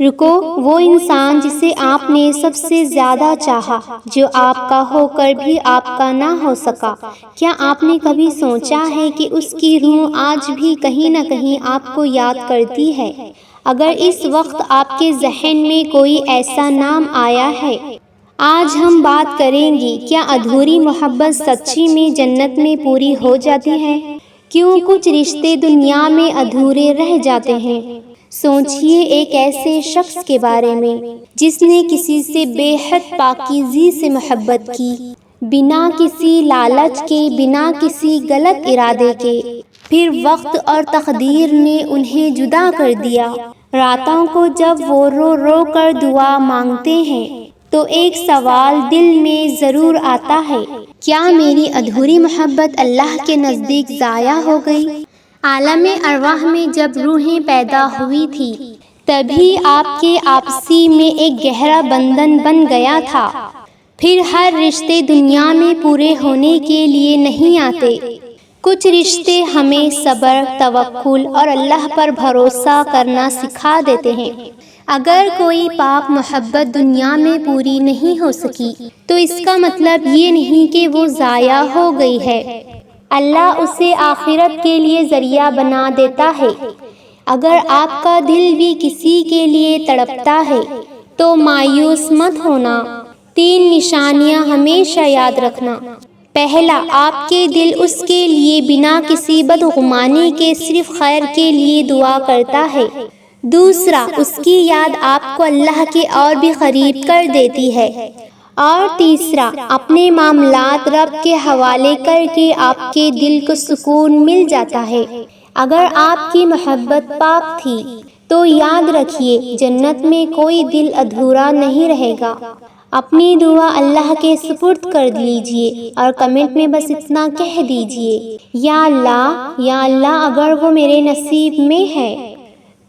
رکو، وہ انسان جسے آپ نے سب سے زیادہ چاہا، جو آپ کا ہو کر بھی آپ کا نہ ہو سکا، کیا آپ نے کبھی سوچا ہے کہ اس کی روح آج بھی کہیں نہ کہیں آپ کو یاد کرتی ہے؟ اگر اس وقت آپ کے ذہن میں کوئی ایسا نام آیا ہے، آج ہم بات کریں گے، کیا ادھوری محبت سچی میں جنت میں پوری ہو جاتی ہے؟ کیوں کچھ رشتے دنیا میں ادھورے رہ جاتے ہیں؟ سوچئے ایک ایسے شخص کے بارے میں جس نے کسی سے بے حد پاکیزگی سے محبت کی، بنا کسی لالچ کے، بنا کسی غلط ارادے کے، پھر وقت اور تقدیر نے انہیں جدا کر دیا۔ راتوں کو جب وہ رو رو کر دعا مانگتے ہیں تو ایک سوال دل میں ضرور آتا ہے، کیا میری ادھوری محبت اللہ کے نزدیک ضائع ہو گئی؟ عالم ارواح میں جب روحیں پیدا ہوئی تھی، تبھی آپ کے آپسی میں ایک گہرا بندھن بن گیا تھا۔ پھر ہر رشتے دنیا میں پورے ہونے کے لیے نہیں آتے۔ کچھ رشتے ہمیں صبر، توکل اور اللہ پر بھروسہ کرنا سکھا دیتے ہیں۔ اگر کوئی پاک محبت دنیا میں پوری نہیں ہو سکی، تو اس کا مطلب یہ نہیں کہ وہ ضائع ہو گئی ہے۔ اللہ اسے آخرت کے لیے ذریعہ بنا دیتا ہے۔ اگر آپ کا دل بھی کسی کے لیے تڑپتا ہے تو مایوس مت ہونا۔ 3 نشانیاں ہمیشہ یاد رکھنا۔ پہلا، آپ کے دل اس کے لیے بنا کسی بدگمانی کے صرف خیر کے لیے دعا کرتا ہے۔ دوسرا، اس کی یاد آپ کو اللہ کے اور بھی قریب کر دیتی ہے۔ اور تیسرا، اپنے معاملات رب کے حوالے کر کے آپ کے دل کو سکون مل جاتا ہے۔ اگر آپ کی محبت پاک تھی تو یاد رکھیے، جنت میں کوئی دل ادھورا نہیں رہے گا۔ اپنی دعا اللہ کے سپرد کر لیجئے اور کمنٹ میں بس اتنا کہہ دیجئے، یا اللہ اگر وہ میرے نصیب میں ہے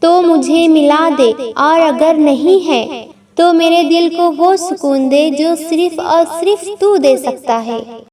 تو مجھے ملا دے، اور اگر نہیں ہے تو میرے دل کو وہ سکون دے جو صرف اور صرف تو دے سکتا ہے۔